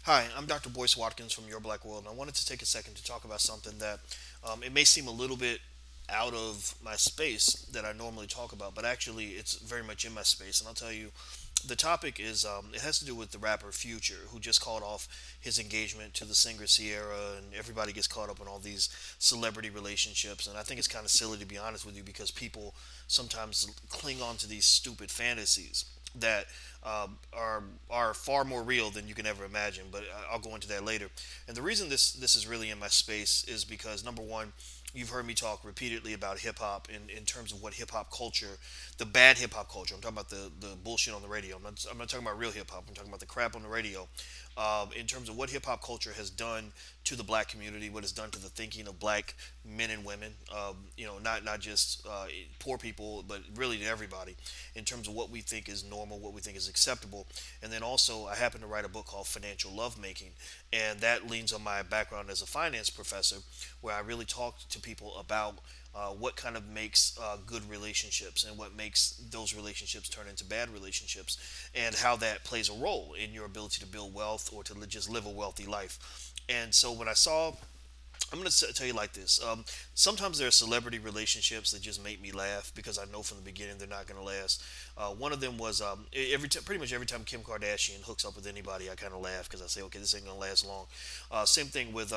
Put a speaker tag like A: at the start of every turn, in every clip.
A: Hi, I'm Dr. Boyce Watkins from Your Black World, and I wanted to take a second to talk about something that it may seem a little bit out of my space that I normally talk about, but actually it's very much in my space. And I'll tell you, the topic is it has to do with the rapper Future, who just called off his engagement to the singer Ciara, and everybody gets caught up in all these celebrity relationships. And I think it's kind of silly to be honest with you because people sometimes cling on to these stupid fantasies that are far more real than you can ever imagine. But I'll go into that later. And the reason this is really in my space is because number one, you've heard me talk repeatedly about hip hop in terms of what hip hop culture, the bad hip hop culture. I'm talking about the bullshit on the radio. I'm not talking about real hip hop. I'm talking about the crap on the radio. In terms of what hip hop culture has done to the black community, what it's done to the thinking of black men and women, not just poor people, but really to everybody, in terms of what we think is normal, what we think is acceptable. And then also, I happen to write a book called Financial Lovemaking, and that leans on my background as a finance professor, where I really talk to people about what kind of makes good relationships and what makes those relationships turn into bad relationships, and how that plays a role in your ability to build wealth or to just live a wealthy life. And so when I saw, I'm going to tell you like this. Sometimes there are celebrity relationships that just make me laugh because I know from the beginning they're not going to last. One of them was pretty much every time Kim Kardashian hooks up with anybody, I kind of laugh because I say, okay, this ain't going to last long. Same thing with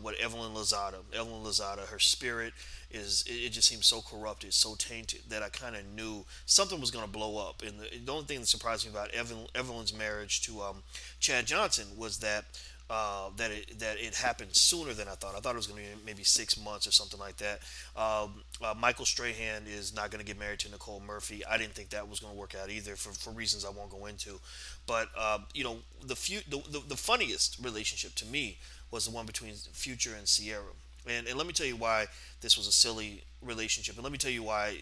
A: what Evelyn Lozada. Evelyn Lozada, her spirit it just seems so corrupted, so tainted that I kind of knew something was going to blow up. And the only thing that surprised me about Evelyn's marriage to Chad Johnson was that it happened sooner than I thought. I thought it was going to be maybe 6 months or something like that. Michael Strahan is not going to get married to Nicole Murphy. I didn't think that was going to work out either for reasons I won't go into. But the funniest relationship to me was the one between Future and Ciara. And let me tell you why this was a silly relationship. And let me tell you why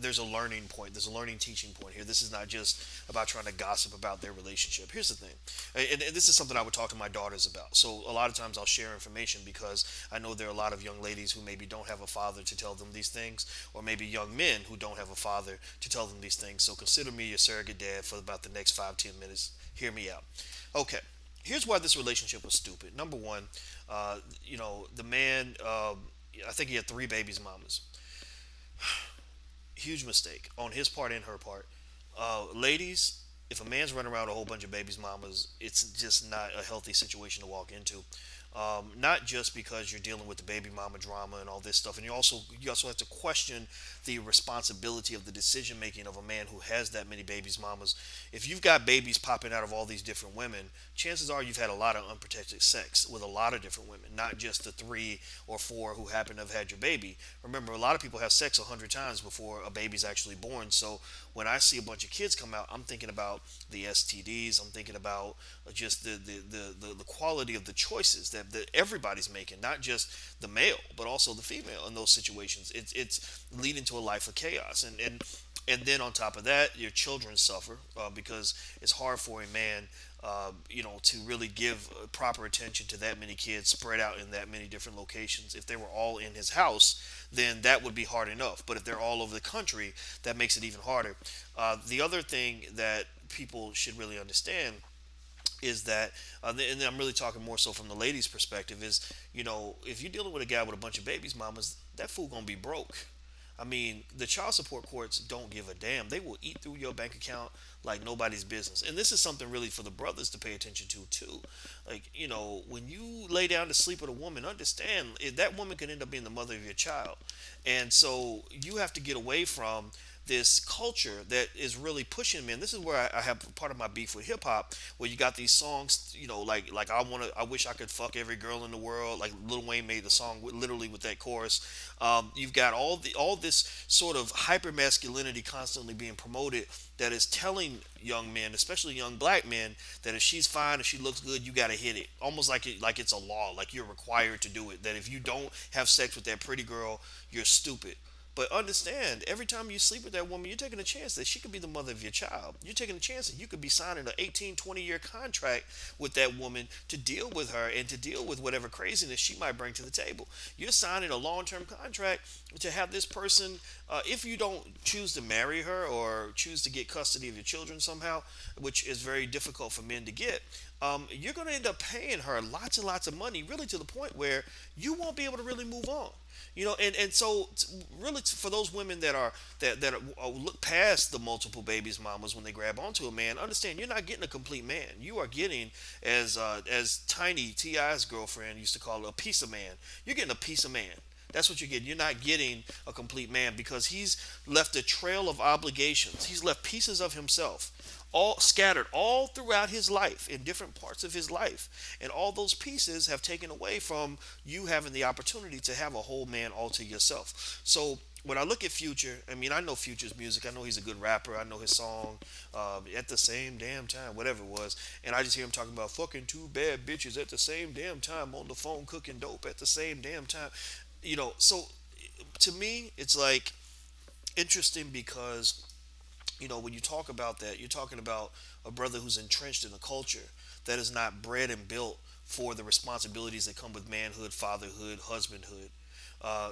A: there's a learning point. There's a learning teaching point here. This is not just about trying to gossip about their relationship. Here's the thing. And this is something I would talk to my daughters about. So a lot of times I'll share information because I know there are a lot of young ladies who maybe don't have a father to tell them these things, or maybe young men who don't have a father to tell them these things. So consider me your surrogate dad for about the next 5, 10 minutes. Hear me out. Okay. Here's why this relationship was stupid. Number one, the man, I think he had three babies mamas. Huge mistake on his part and her part. Ladies, if a man's running around a whole bunch of babies mamas, it's just not a healthy situation to walk into. Not just because you're dealing with the baby mama drama and all this stuff, and you also have to question the responsibility of the decision making of a man who has that many babies mamas. If you've got babies popping out of all these different women, chances are you've had a lot of unprotected sex with a lot of different women, not just the 3 or 4 who happen to have had your baby. Remember, a lot of people have sex 100 times before a baby's actually born. So when I see a bunch of kids come out, I'm thinking about the STDs. I'm thinking about just the quality of the choices that everybody's making, not just the male, but also the female in those situations. It's leading to a life of chaos. And then on top of that, your children suffer because it's hard for a man, to really give proper attention to that many kids spread out in that many different locations. If they were all in his house, then that would be hard enough. But if they're all over the country, that makes it even harder. The other thing that people should really understand is that, and I'm really talking more so from the ladies' perspective, is if you're dealing with a guy with a bunch of babies mamas, that fool gonna be broke. I mean, the child support courts don't give a damn. They will eat through your bank account like nobody's business. And this is something really for the brothers to pay attention to too. Like, when you lay down to sleep with a woman, understand that woman could end up being the mother of your child. And so you have to get away from this culture that is really pushing men. This is where I have part of my beef with hip hop, where you got these songs, like I wish I could fuck every girl in the world. Like Lil Wayne made the song literally with that chorus. You've got all this sort of hyper masculinity constantly being promoted that is telling young men, especially young black men, that if she's fine, if she looks good, you got to hit it. Almost like it's a law, like you're required to do it. That if you don't have sex with that pretty girl, you're stupid. But understand, every time you sleep with that woman, you're taking a chance that she could be the mother of your child. You're taking a chance that you could be signing an 18, 20-year contract with that woman to deal with her and to deal with whatever craziness she might bring to the table. You're signing a long-term contract to have this person, if you don't choose to marry her or choose to get custody of your children somehow, which is very difficult for men to get, you're going to end up paying her lots and lots of money, really to the point where you won't be able to really move on. And so really for those women that look past the multiple babies mamas when they grab onto a man, understand you're not getting a complete man. You are getting, as Tiny Ti's girlfriend used to call it, a piece of man. You're getting a piece of man. That's what you're getting. You're not getting a complete man because he's left a trail of obligations. He's left pieces of himself all scattered all throughout his life in different parts of his life, and all those pieces have taken away from you having the opportunity to have a whole man all to yourself. So when I look at Future, I mean, I know Future's music. I know he's a good rapper. I know his song, "At the Same Damn Time," whatever it was, and I just hear him talking about fucking two bad bitches at the same damn time on the phone cooking dope at the same damn time. So to me, it's like interesting because when you talk about that, you're talking about a brother who's entrenched in a culture that is not bred and built for the responsibilities that come with manhood, fatherhood, husbandhood.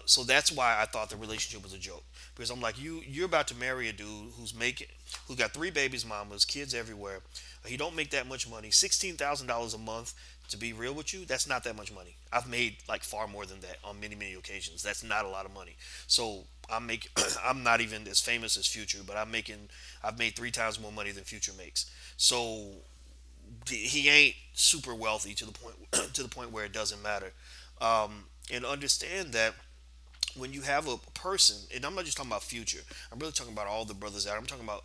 A: So that's why I thought the relationship was a joke, because I'm like, you're about to marry a dude who's got three babies, mamas, kids everywhere. He don't make that much money, $16,000 a month. To be real with you, that's not that much money. I've made like far more than that on many many occasions. That's not a lot of money. So I'm making I'm not even as famous as Future, but I've made three times more money than Future makes. So he ain't super wealthy to the point to the point where it doesn't matter. And understand that when you have a person, and I'm not just talking about Future, I'm really talking about all the brothers out. I'm talking about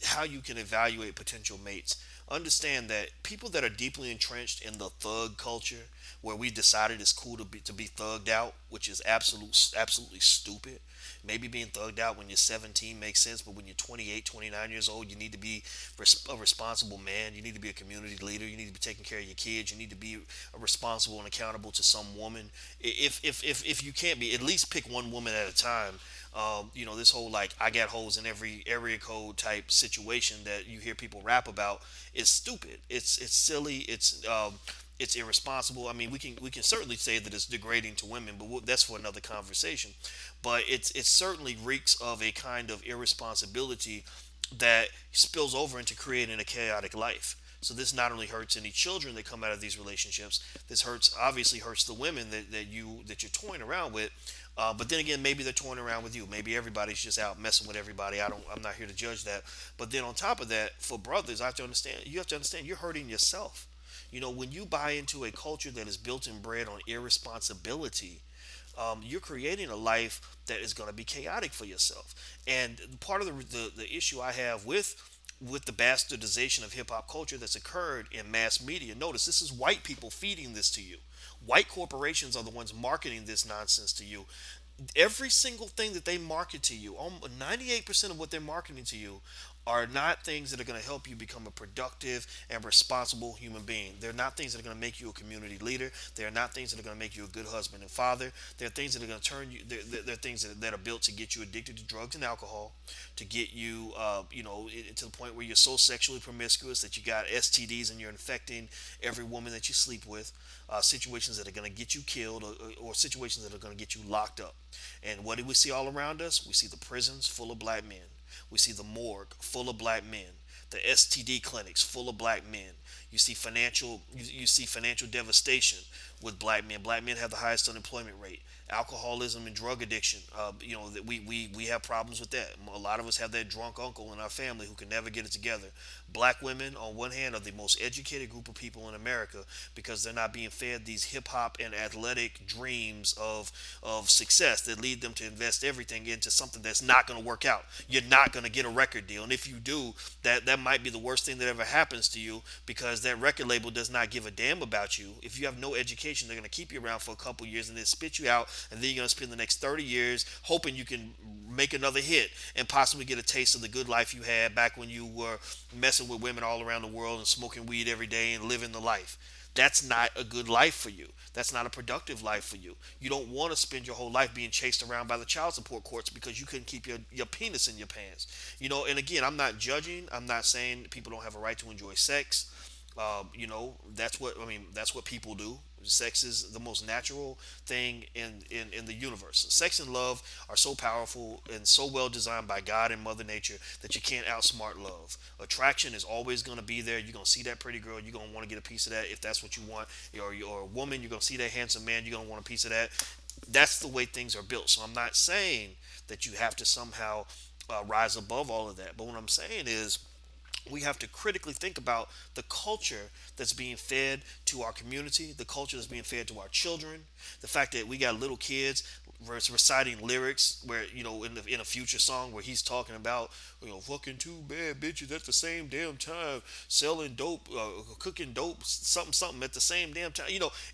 A: how you can evaluate potential mates. Understand that people that are deeply entrenched in the thug culture, where we decided it's cool to be thugged out, which is absolutely stupid. Maybe being thugged out when you're 17 makes sense, but when you're 28, 29 years old, you need to be a responsible man. You need to be a community leader. You need to be taking care of your kids. You need to be responsible and accountable to some woman. If you can't be, at least pick one woman at a time. This whole like I got hoes in every area code type situation that you hear people rap about is stupid. It's silly. It's irresponsible. I mean, we can certainly say that it's degrading to women, but that's for another conversation. But it certainly reeks of a kind of irresponsibility that spills over into creating a chaotic life. So this not only hurts any children that come out of these relationships, this obviously hurts the women that you're toying around with. But then again, maybe they're toying around with you. Maybe everybody's just out messing with everybody. I'm not here to judge that. But then on top of that, for brothers, you have to understand you're hurting yourself. When you buy into a culture that is built and bred on irresponsibility, you're creating a life that is going to be chaotic for yourself. And part of the issue I have with the bastardization of hip hop culture that's occurred in mass media. Notice this is white people feeding this to you. White corporations are the ones marketing this nonsense to you. Every single thing that they market to you, 98% of what they're marketing to you are not things that are going to help you become a productive and responsible human being. They're not things that are going to make you a community leader. They're not things that are going to make you a good husband and father. They're things that are going to turn you. They're things that are built to get you addicted to drugs and alcohol, to get you, to the point where you're so sexually promiscuous that you got STDs and you're infecting every woman that you sleep with. Situations that are going to get you killed, or situations that are going to get you locked up. And what do we see all around us? We see the prisons full of black men. We see the morgue full of black men. The STD clinics full of black men. You see financial devastation with black men. Black men have the highest unemployment rate. Alcoholism and drug addiction. That we have problems with that. A lot of us have that drunk uncle in our family who can never get it together. Black women, on one hand, are the most educated group of people in America because they're not being fed these hip hop and athletic dreams of success that lead them to invest everything into something that's not going to work out. You're not going to get a record deal, and if you do, that might be the worst thing that ever happens to you, because that record label does not give a damn about you. If you have no education, they're going to keep you around for a couple years and then spit you out, and then you're going to spend the next 30 years hoping you can make another hit and possibly get a taste of the good life you had back when you were messing with women all around the world and smoking weed every day and living the life. That's not a good life for you. That's not a productive life for you. You don't want to spend your whole life being chased around by the child support courts because you couldn't keep your penis in your pants. And again, I'm not judging. I'm not saying people don't have a right to enjoy sex. That's what I mean. That's what people do. Sex is the most natural thing in the universe. Sex and love are so powerful and so well designed by God and Mother Nature that you can't outsmart love. Attraction is always going to be there. You're going to see that pretty girl. You're going to want to get a piece of that if that's what you want. Or you're a woman. You're going to see that handsome man. You're going to want a piece of that. That's the way things are built. So I'm not saying that you have to somehow rise above all of that. But what I'm saying is we have to critically think about the culture that's being fed to our community, the culture that's being fed to our children, the fact that we got little kids reciting lyrics where in a future song where he's talking about fucking two bad bitches at the same damn time selling dope, cooking dope, something something at the same damn time.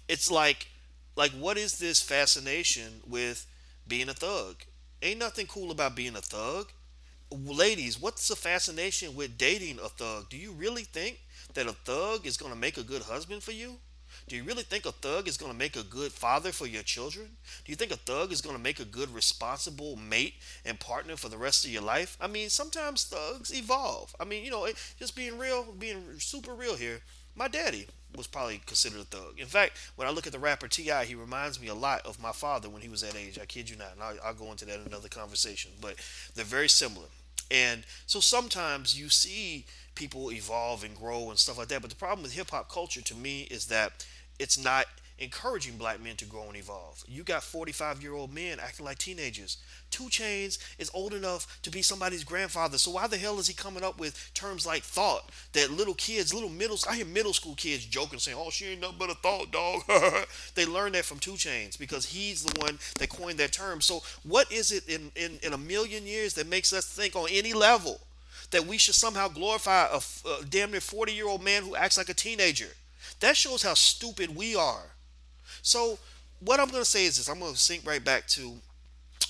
A: It's like what is this fascination with being a thug? Ain't nothing cool about being a thug. Ladies, what's the fascination with dating a thug? Do you really think that a thug is going to make a good husband for you? Do you really think a thug is going to make a good father for your children? Do you think a thug is going to make a good responsible mate and partner for the rest of your life? I mean, sometimes thugs evolve. I mean, just being real, being super real here. My daddy was probably considered a thug. In fact, when I look at the rapper Ti, he reminds me a lot of my father when he was that age. I kid you not, and I'll go into that in another conversation. But they're very similar. And so sometimes you see people evolve and grow and stuff like that. But the problem with hip hop culture to me is that it's not encouraging black men to grow and evolve. You got 45-year-old men acting like teenagers. Two Chains is old enough to be somebody's grandfather. So why the hell is he coming up with terms like thought that little kids, I hear middle school kids joking saying, "Oh, she ain't nothing but a thought, dog." They learned that from Two Chains because he's the one that coined that term. So what is it in a million years that makes us think on any level that we should somehow glorify a damn near 40-year-old man who acts like a teenager? That shows how stupid we are. So what I'm going to say is this: I'm going to sink right back to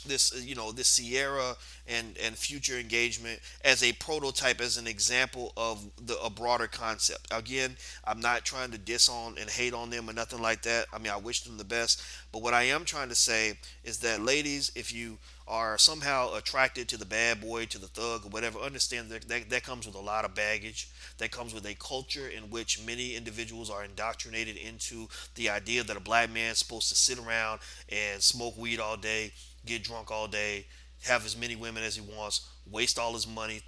A: this, this Sierra and Future engagement as a prototype, as an example of a broader concept. Again, I'm not trying to diss on and hate on them or nothing like that. I mean, I wish them the best, but what I am trying to say is that, ladies, if you are somehow attracted to the bad boy, to the thug, or whatever, understand that comes with a lot of baggage. That comes with a culture in which many individuals are indoctrinated into the idea that a black man is supposed to sit around and smoke weed all day, get drunk all day, have as many women as he wants, waste all his money,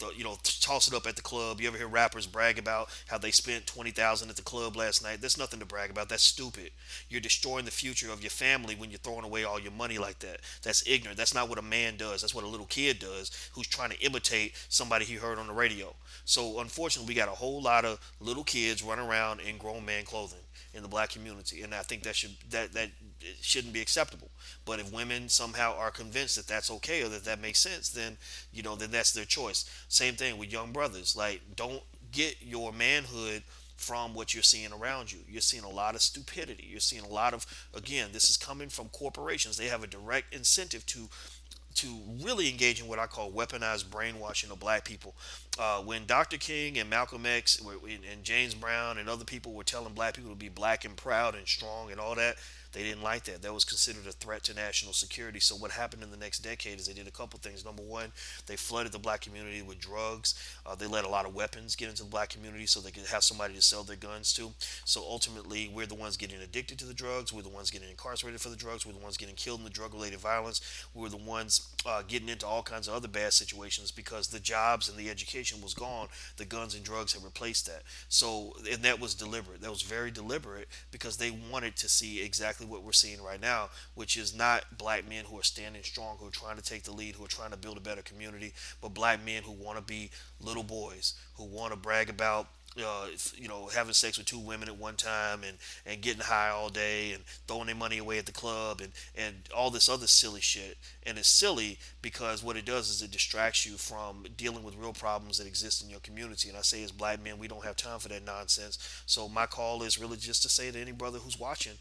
A: toss it up at the club. You ever hear rappers brag about how they spent 20,000 at the club last night? There's nothing to brag about. That's stupid. You're destroying the future of your family when you're throwing away all your money like that. That's ignorant. That's not what a man does. That's what a little kid does who's trying to imitate somebody he heard on the radio. So unfortunately, we got a whole lot of little kids running around in grown man clothing in the black community, and I think that it shouldn't be acceptable. But if women somehow are convinced that that's okay or that makes sense, then then that's their choice. Same thing with young brothers. Like, don't get your manhood from what you're seeing around you. You're seeing a lot of stupidity. You're seeing a lot of, again, this is coming from corporations. They have a direct incentive to really engage in what I call weaponized brainwashing of black people. When Dr. King and Malcolm X and James Brown and other people were telling black people to be black and proud and strong and all that, they didn't like that. That was considered a threat to national security. So what happened in the next decade is they did a couple things. Number one, they flooded the black community with drugs. They let a lot of weapons get into the black community so they could have somebody to sell their guns to. So ultimately, we're the ones getting addicted to the drugs. We're the ones getting incarcerated for the drugs. We're the ones getting killed in the drug-related violence. We're the ones getting into all kinds of other bad situations because the jobs and the education was gone. The guns and drugs have replaced that. So, and that was deliberate. That was very deliberate because they wanted to see exactly what we're seeing right now, which is not black men who are standing strong, who are trying to take the lead, who are trying to build a better community, but black men who want to be little boys, who want to brag about having sex with two women at one time and getting high all day and throwing their money away at the club and all this other silly shit. And it's silly because what it does is it distracts you from dealing with real problems that exist in your community. And I say, as black men, we don't have time for that nonsense. So my call is really just to say to any brother who's watching,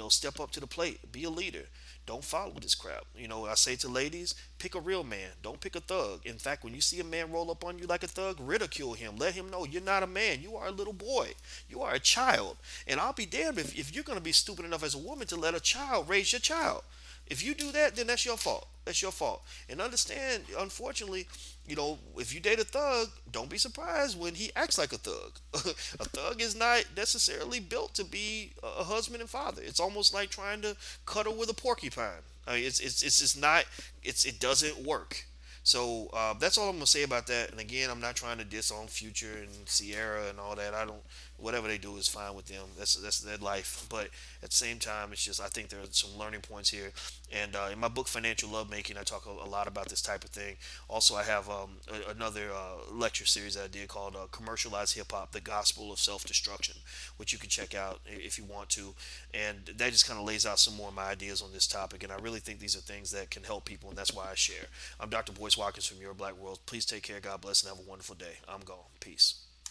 A: step up to the plate, be a leader. don't follow this crap. I say to ladies, pick a real man. Don't pick a thug. In fact, when you see a man roll up on you like a thug, ridicule him. Let him know you're not a man. You are a little boy. You are a child. And I'll be damned if you're going to be stupid enough as a woman to let a child raise your child. If you do that, then that's your fault. That's your fault. And understand, unfortunately, if you date a thug, don't be surprised when he acts like a thug. A thug is not necessarily built to be a husband and father. It's almost like trying to cuddle with a porcupine. I mean, it's just not. It doesn't work. So that's all I'm gonna say about that. And again, I'm not trying to diss on Future and Ciara and all that. I don't. Whatever they do is fine with them. That's their life. But at the same time, it's just I think there are some learning points here. And in my book Financial Lovemaking, I talk a lot about this type of thing. Also, I have another lecture series that I did called "Commercialized Hip Hop: The Gospel of Self Destruction," which you can check out if you want to. And that just kind of lays out some more of my ideas on this topic. And I really think these are things that can help people, and that's why I share. I'm Dr. Boyce Watkins from Your Black World. Please take care. God bless and have a wonderful day. I'm gone. Peace.